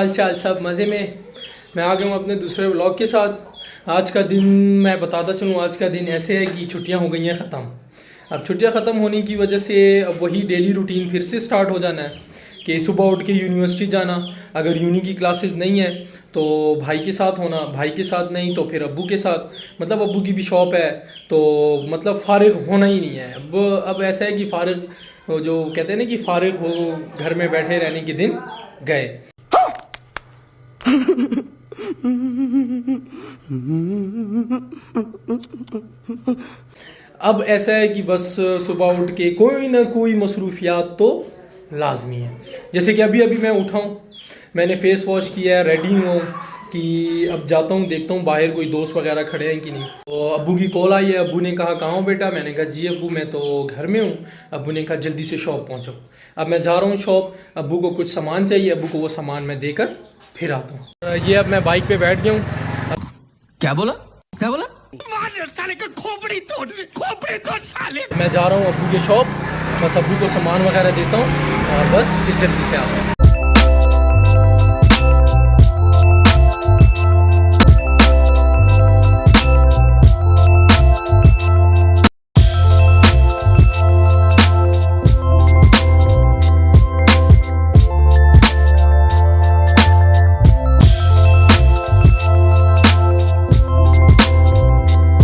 हाल चाल? सब मज़े में। मैं आ गया हूँ अपने दूसरे व्लॉग के साथ। आज का दिन मैं बताता चलूँ, आज का दिन ऐसे है कि छुट्टियाँ हो गई हैं ख़त्म। अब छुट्टियाँ ख़त्म होने की वजह से अब वही डेली रूटीन फिर से स्टार्ट हो जाना है कि सुबह उठ के यूनिवर्सिटी जाना। अगर यूनी की क्लासेस नहीं है तो भाई के साथ होना, भाई के साथ नहीं तो फिर अब्बू के साथ। मतलब अब्बू की भी शॉप है तो मतलब फ़ारिग होना ही नहीं है। अब ऐसा है कि फ़ारिग, वो जो कहते हैं ना कि फ़ारिग हो घर में बैठे रहने के दिन गए। अब ऐसा है कि बस सुबह उठ के कोई ना कोई मसरूफियात तो लाजमी है। जैसे कि अभी अभी मैं उठा हूँ, मैंने फ़ेस वॉश किया है, रेडी हूँ कि अब जाता हूँ देखता हूँ बाहर कोई दोस्त वगैरह खड़े हैं कि नहीं। तो अब्बू की कॉल आई है। अब्बू ने कहा कहाँ हो बेटा? मैंने कहा जी अब्बू मैं तो घर में हूँ। अब्बू ने कहा जल्दी से शॉप पहुँचो। अब मैं जा रहा हूँ शॉप। अब्बू को कुछ सामान चाहिए, अब्बू को वो सामान मैं देकर फिर आता हूँ। ये अब मैं बाइक पे बैठ गया हूँ। क्या बोला? क्या बोला? साले का खोपड़ी तोड़ साले। मैं जा रहा हूँ अब्बू के शॉप, बस अब्बू को सामान वगैरह देता हूँ और बस फिर जल्दी से आता हूँ।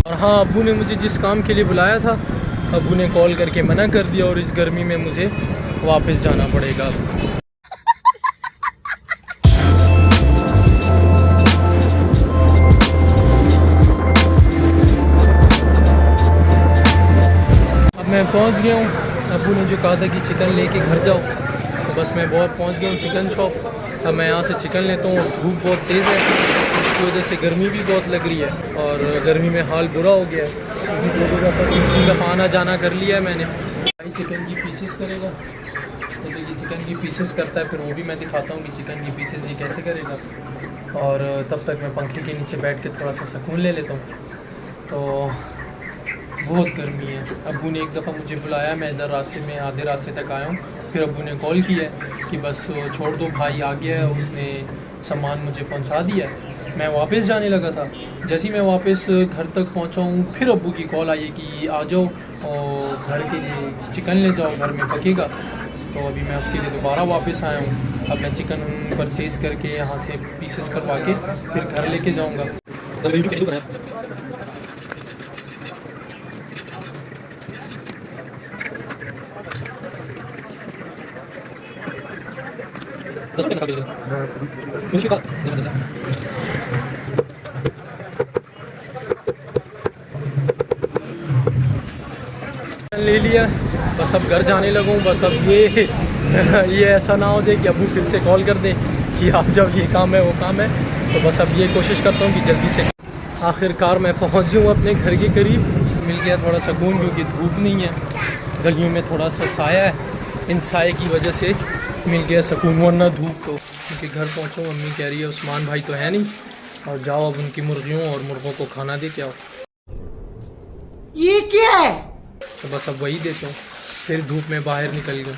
और हाँ, अब्बू ने मुझे जिस काम के लिए बुलाया था, अब्बू ने कॉल करके मना कर दिया और इस गर्मी में मुझे वापस जाना पड़ेगा। अब मैं पहुंच गया हूँ। अब्बू ने जो कहा था कि चिकन लेके घर जाओ, तो बस मैं बहुत पहुंच गया हूँ चिकन शॉप। अब मैं यहाँ से चिकन लेता हूँ। धूप बहुत तेज़ है, इसकी वजह से गर्मी भी बहुत लग रही है और गर्मी में हाल बुरा हो गया है। एक दफ़ा आना जाना कर लिया है मैंने। भाई चिकन की पीसेस करेगा तो ये चिकन की पीसेस करता है, फिर वो भी मैं दिखाता हूँ कि चिकन की पीसेस ये कैसे करेगा। और तब तक मैं पंखे के नीचे बैठ के थोड़ा सा सुकून ले लेता हूँ। तो बहुत गर्मी है। अब्बू ने एक दफ़ा मुझे बुलाया, मैं इधर रास्ते में आधे रास्ते तक आया हूँ। फिर अब्बू ने कॉल किया कि बस छोड़ दो, भाई आ गया है, उसने सामान मुझे पहुँचा दिया है। मैं वापस जाने लगा था। जैसे ही मैं वापस घर तक पहुँचा हूँ, फिर अब्बू की कॉल आई है कि आ जाओ और घर के लिए चिकन ले जाओ, घर में पकेगा। तो अभी मैं उसके लिए दोबारा वापस आया हूँ। अब मैं चिकन परचेज़ करके यहाँ से पीसेस करवा के फिर घर लेके जाऊँगा। ले लिया, बस अब घर जाने लगूँ। बस अब ये ऐसा ना हो जाए कि अब्बू फिर से कॉल कर दें कि आप जब ये काम है वो काम है। तो बस अब ये कोशिश करता हूँ कि जल्दी से आखिरकार मैं पहुँच जाऊँ अपने घर के करीब। मिल गया थोड़ा सुकून, क्योंकि धूप नहीं है, गलियों में थोड़ा सा साया है। इन साए की वजह से मिल गया सुकून, वरना धूप तो। क्योंकि घर पहुँचो, मम्मी कह रही है उस्मान भाई तो है नहीं, और जाओ अब उनकी मुर्गियों और मुर्गों को खाना दे के आओ। ये क्या है? तो बस अब वही देता हूँ। फिर धूप में बाहर निकल गया।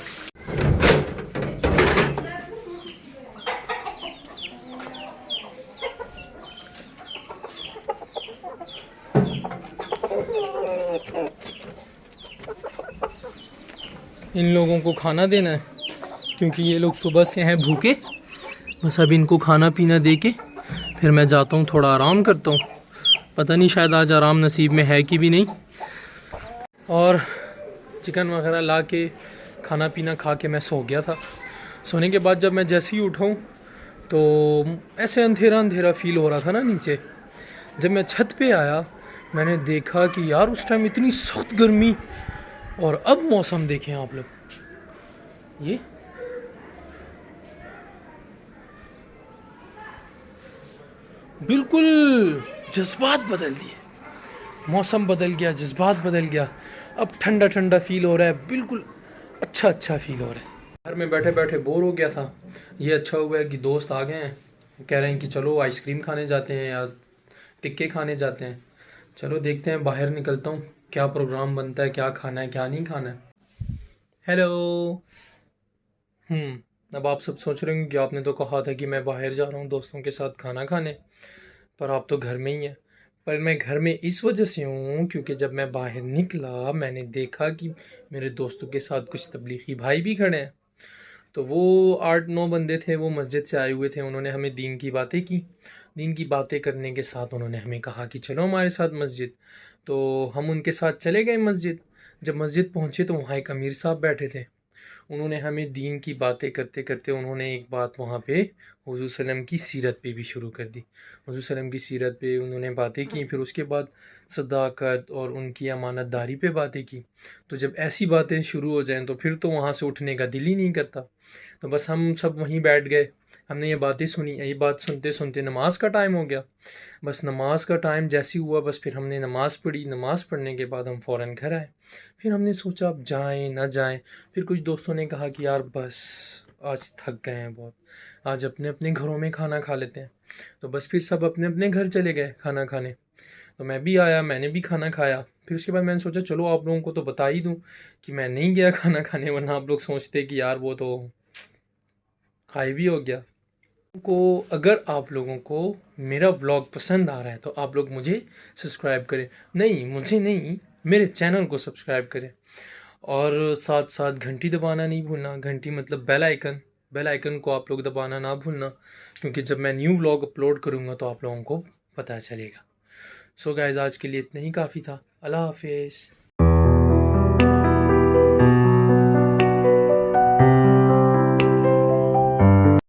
इन लोगों को खाना देना है क्योंकि ये लोग सुबह से हैं भूखे। बस अब इनको खाना पीना दे के फिर मैं जाता हूँ, थोड़ा आराम करता हूँ। पता नहीं शायद आज आराम नसीब में है कि भी नहीं। और चिकन वगैरह ला के खाना पीना खा के मैं सो गया था। सोने के बाद जब मैं जैसे ही उठाऊँ तो ऐसे अंधेरा अंधेरा फील हो रहा था ना नीचे। जब मैं छत पे आया मैंने देखा कि यार उस टाइम इतनी सख्त गर्मी, और अब मौसम देखें आप लोग, ये बिल्कुल जज्बात बदल दिए। मौसम बदल गया, जज्बात बदल गया। अब ठंडा ठंडा फील हो रहा है, बिल्कुल अच्छा अच्छा फील हो रहा है। घर में बैठे बैठे बोर हो गया था। ये अच्छा हुआ है कि दोस्त आ गए हैं, कह रहे हैं कि चलो आइसक्रीम खाने जाते हैं या टिक्के खाने जाते हैं। चलो देखते हैं, बाहर निकलता हूँ क्या प्रोग्राम बनता है, क्या खाना है क्या नहीं खाना है। हेलो। अब आप सब सोच रहे होंगे कि आपने तो कहा था कि मैं बाहर जा रहा हूँ दोस्तों के साथ खाना खाने, पर आप तो घर में ही हैं। पर मैं घर में इस वजह से हूँ क्योंकि जब मैं बाहर निकला मैंने देखा कि मेरे दोस्तों के साथ कुछ तबलीगी भाई भी खड़े हैं। तो वो 8-9 बंदे थे, वो मस्जिद से आए हुए थे। उन्होंने हमें दीन की बातें की। दीन की बातें करने के साथ उन्होंने हमें कहा कि चलो हमारे साथ मस्जिद। तो हम उनके साथ चले गए मस्जिद। जब मस्जिद पहुँचे तो वहाँ एक अमीर साहब बैठे थे। उन्होंने हमें दीन की बातें करते करते उन्होंने एक बात वहाँ पे हुज़ूर सल्लम की सीरत पे भी शुरू कर दी। हुज़ूर सल्लम की सीरत पे उन्होंने बातें की, फिर उसके बाद सदाकत और उनकी अमानतदारी पे बातें की। तो जब ऐसी बातें शुरू हो जाएँ तो फिर तो वहाँ से उठने का दिल ही नहीं करता। तो बस हम सब वहीं बैठ गए। हमने ये बातें सुनी। ये बात सुनते सुनते नमाज का टाइम हो गया। बस नमाज का टाइम जैसे ही हुआ बस फिर हमने नमाज पढ़ी। नमाज पढ़ने के बाद हम फ़ौरन घर आए। फिर हमने सोचा अब जाएं ना जाएं। फिर कुछ दोस्तों ने कहा कि यार बस आज थक गए हैं बहुत, आज अपने अपने घरों में खाना खा लेते हैं। तो बस फिर सब अपने अपने घर चले गए खाना खाने। तो मैं भी आया, मैंने भी खाना खाया। फिर उसके बाद मैंने सोचा चलो आप लोगों को तो बता ही दूं कि मैं नहीं गया खाना खाने, वरना आप लोग सोचते कि यार वो तो गायब ही हो गया। को अगर आप लोगों को मेरा व्लॉग पसंद आ रहा है तो आप लोग मुझे सब्सक्राइब करें। नहीं, मुझे नहीं, मेरे चैनल को सब्सक्राइब करें। और साथ साथ घंटी दबाना नहीं भूलना। घंटी मतलब बेल आइकन। बेल आइकन को आप लोग दबाना ना भूलना, क्योंकि जब मैं न्यू व्लॉग अपलोड करूँगा तो आप लोगों को पता चलेगा। सो गाइस, आज के लिए इतना ही काफ़ी था। अल्लाह हाफिज़।